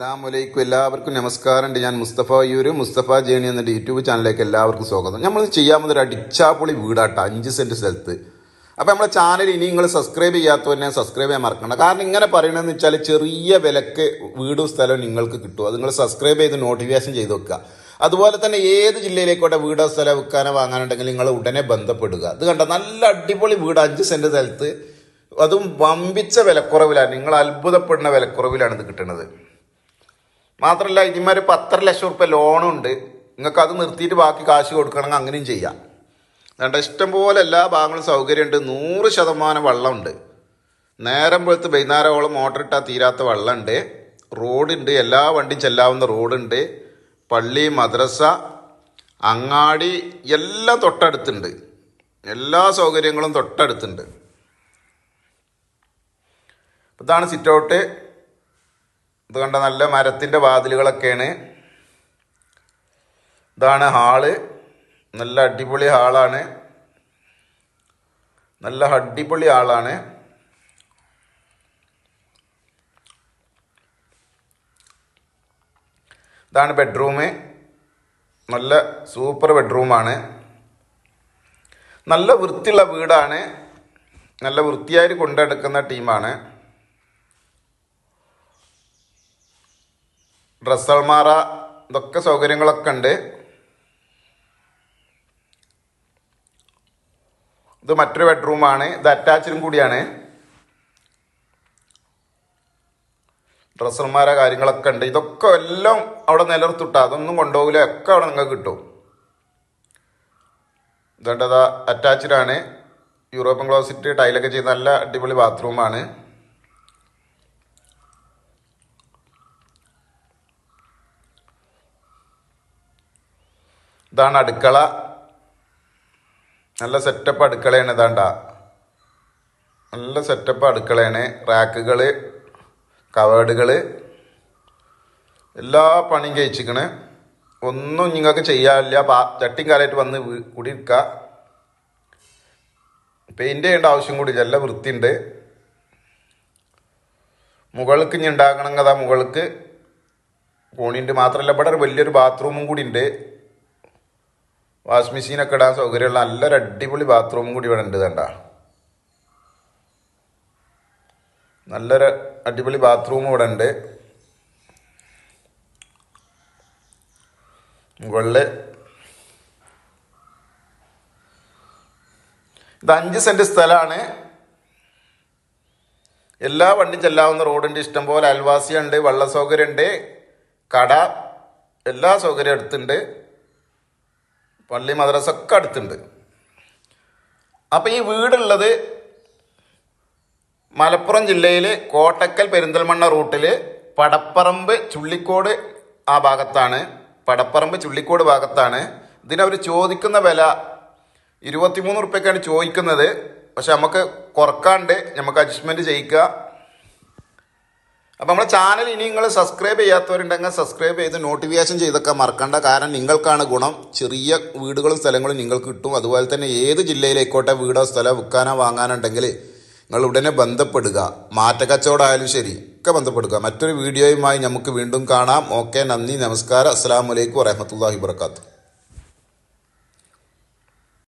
അസ്സലാമലൈക്കും. എല്ലാവർക്കും നമസ്കാരമുണ്ട്. ഞാൻ മുസ്തഫ മുസ്തഫ ജേണി എന്ന യൂട്യൂബ് ചാനലിലേക്ക് എല്ലാവർക്കും സ്വാഗതം. നമ്മൾ ചെയ്യാവുന്ന ഒരു അടിച്ചാപ്പൊളി വീടാട്ട 5 സെന്റ് സ്ഥലത്ത്. അപ്പോൾ നമ്മളെ ചാനൽ ഇനി നിങ്ങൾ സബ്സ്ക്രൈബ് ചെയ്യാത്തവരെ സബ്സ്ക്രൈബ് ചെയ്യാൻ മറക്കണ്ട. കാരണം ഇങ്ങനെ പറയണമെന്ന് വെച്ചാൽ ചെറിയ വിലക്ക് വീടും സ്ഥലവും നിങ്ങൾക്ക് കിട്ടും. അത് നിങ്ങൾ സബ്സ്ക്രൈബ് ചെയ്ത് നോട്ടിഫിക്കേഷൻ ചെയ്ത് വെക്കുക. അതുപോലെ തന്നെ ഏത് ജില്ലയിലേക്കോട്ടെ വീടോ സ്ഥലം വിൽക്കാനോ വാങ്ങാനുണ്ടെങ്കിൽ നിങ്ങൾ ഉടനെ ബന്ധപ്പെടുക. ഇത് കണ്ട നല്ല അടിപൊളി വീട് 5 സെന്റ് സ്ഥലത്ത്, അതും വമ്പിച്ച വിലക്കുറവിലാണ്. നിങ്ങൾ അത്ഭുതപ്പെടുന്ന വിലക്കുറവിലാണ് ഇത് കിട്ടുന്നത്. മാത്രമല്ല ഇതിന്മാര് 10 ലക്ഷം റുപ്യ ലോണുണ്ട്. നിങ്ങൾക്ക് അത് നിർത്തിയിട്ട് ബാക്കി കാശ് കൊടുക്കണമെങ്കിൽ അങ്ങനെയും ചെയ്യാം. അതുകൊണ്ട് ഇഷ്ടംപോലെ എല്ലാ ഭാഗങ്ങളും സൗകര്യമുണ്ട്. 100% വെള്ളമുണ്ട്. നേരം വെളുത്ത് വൈകുന്നേരമോളം മോട്ടർ ഇട്ടാൽ തീരാത്ത വെള്ളമുണ്ട്. റോഡുണ്ട്, എല്ലാ വണ്ടിയും ചെല്ലാവുന്ന റോഡുണ്ട്. പള്ളി, മദ്രസ, അങ്ങാടി എല്ലാം തൊട്ടടുത്തുണ്ട്. എല്ലാ സൗകര്യങ്ങളും തൊട്ടടുത്തുണ്ട്. ഇതാണ് സിറ്റ് ഔട്ട്. ഇത് കണ്ട നല്ല മരത്തിൻ്റെ വാതിലുകളൊക്കെയാണ്. ഇതാണ് ഹാള്. നല്ല അടിപൊളി ഹാളാണ്. നല്ല അടിപൊളി ഹാളാണ്. ഇതാണ് ബെഡ്റൂം. നല്ല സൂപ്പർ ബെഡ്റൂമാണ്. നല്ല വൃത്തിയുള്ള വീടാണ്. നല്ല വൃത്തിയായി കൊണ്ടെടുക്കുന്ന ടീമാണ്. ഡ്രസ് അൾമാറ ഇതൊക്കെ സൗകര്യങ്ങളൊക്കെ ഉണ്ട്. ഇത് മറ്റൊരു ബെഡ്റൂമാണ്. ഇത് അറ്റാച്ച്ഡും കൂടിയാണ്. ഡ്രസ് അൾമാര കാര്യങ്ങളൊക്കെ ഉണ്ട്. ഇതൊക്കെ എല്ലാം അവിടെ നിലർത്തിട്ട, അതൊന്നും കൊണ്ടുപോകില്ല, ഒക്കെ അവിടെ നിങ്ങൾക്ക് കിട്ടും. ഇതേണ്ടതാ അറ്റാച്ച്ഡാണ്. യൂറോപ്യൻ ക്ലോസറ്റ് ടൈലൊക്കെ ചെയ്ത് നല്ല അടിപൊളി ബാത്റൂമാണ്. ഇതാണ് അടുക്കള. നല്ല സെറ്റപ്പ് അടുക്കളയാണ്. ഇതാണ്ട നല്ല സെറ്റപ്പ് അടുക്കളയാണ്. റാക്കുകൾ, കവേർഡുകൾ, എല്ലാ പണിയും കഴിച്ചിക്കണ്. ഒന്നും നിങ്ങൾക്ക് ചെയ്യാനില്ല. ചട്ടിയും കാലമായിട്ട് വന്ന് കുടിയിരിക്കുക. പെയിൻറ് ചെയ്യേണ്ട ആവശ്യം കൂടി നല്ല വൃത്തിയുണ്ട്. മുകൾക്ക് ഇനി ഉണ്ടാക്കണമെങ്കിൽ അതാ മുകൾക്ക് കോണിയുണ്ട്. മാത്രമല്ല ഇവിടെ വലിയൊരു ബാത്റൂമും കൂടി ഉണ്ട്. വാഷ് മെഷീനൊക്കെ ഇടാൻ സൗകര്യമുള്ള നല്ലൊരു അടിപൊളി ബാത്റൂമും കൂടി ഇവിടെ ഉണ്ട്. കണ്ട നല്ലൊരു അടിപൊളി ബാത്റൂം ഇവിടെ ഉണ്ട്. മുകളില് ഇത് 5 സെന്റ് സ്ഥലമാണ്. എല്ലാ വണ്ടിയും ചെല്ലാവുന്ന റോഡുണ്ട്. ഇഷ്ടംപോലെ അയൽവാസിയുണ്ട്. വെള്ള സൗകര്യമുണ്ട്. കട എല്ലാ സൗകര്യം അടുത്തുണ്ട്. പള്ളി, മദ്രസ ഒക്കെ അടുത്തുണ്ട്. അപ്പം ഈ വീടുള്ളത് മലപ്പുറം ജില്ലയിൽ കോട്ടക്കൽ പെരിന്തൽമണ്ണ റൂട്ടിൽ പടപ്പറമ്പ് ചുള്ളിക്കോട് ആ ഭാഗത്താണ്. പടപ്പറമ്പ് ചുള്ളിക്കോട് ഭാഗത്താണ്. ഇതിനവർ ചോദിക്കുന്ന വില 23 റുപ്യക്കാണ് ചോദിക്കുന്നത്. പക്ഷെ നമുക്ക് കുറക്കാണ്ട് നമുക്ക് അഡ്ജസ്റ്റ്മെൻറ്റ് ചെയ്യിക്കുക. അപ്പോൾ നമ്മുടെ ചാനൽ ഇനി നിങ്ങൾ സബ്സ്ക്രൈബ് ചെയ്യാത്തവരുണ്ടെങ്കിൽ സബ്സ്ക്രൈബ് ചെയ്ത് നോട്ടിഫിക്കേഷൻ ചെയ്തൊക്കെ മറക്കണ്ട. കാരണം നിങ്ങൾക്കാണ് ഗുണം. ചെറിയ വീടുകളും സ്ഥലങ്ങളും നിങ്ങൾക്ക് കിട്ടും. അതുപോലെ തന്നെ ഏത് ജില്ലയിലേക്കോട്ടെ വീടോ സ്ഥലമോ വിൽക്കാനോ വാങ്ങാനുണ്ടെങ്കിൽ നിങ്ങൾ ഉടനെ ബന്ധപ്പെടുക. മാറ്റക്കച്ചവടമായാലും ശരി ഒക്കെ ബന്ധപ്പെടുക. മറ്റൊരു വീഡിയോയുമായി നമുക്ക് വീണ്ടും കാണാം. ഓക്കെ, നന്ദി, നമസ്കാരം. അസ്സലാമു അലൈക്കും വറഹ്മത്തുള്ളാഹി വബറകാതുഹു.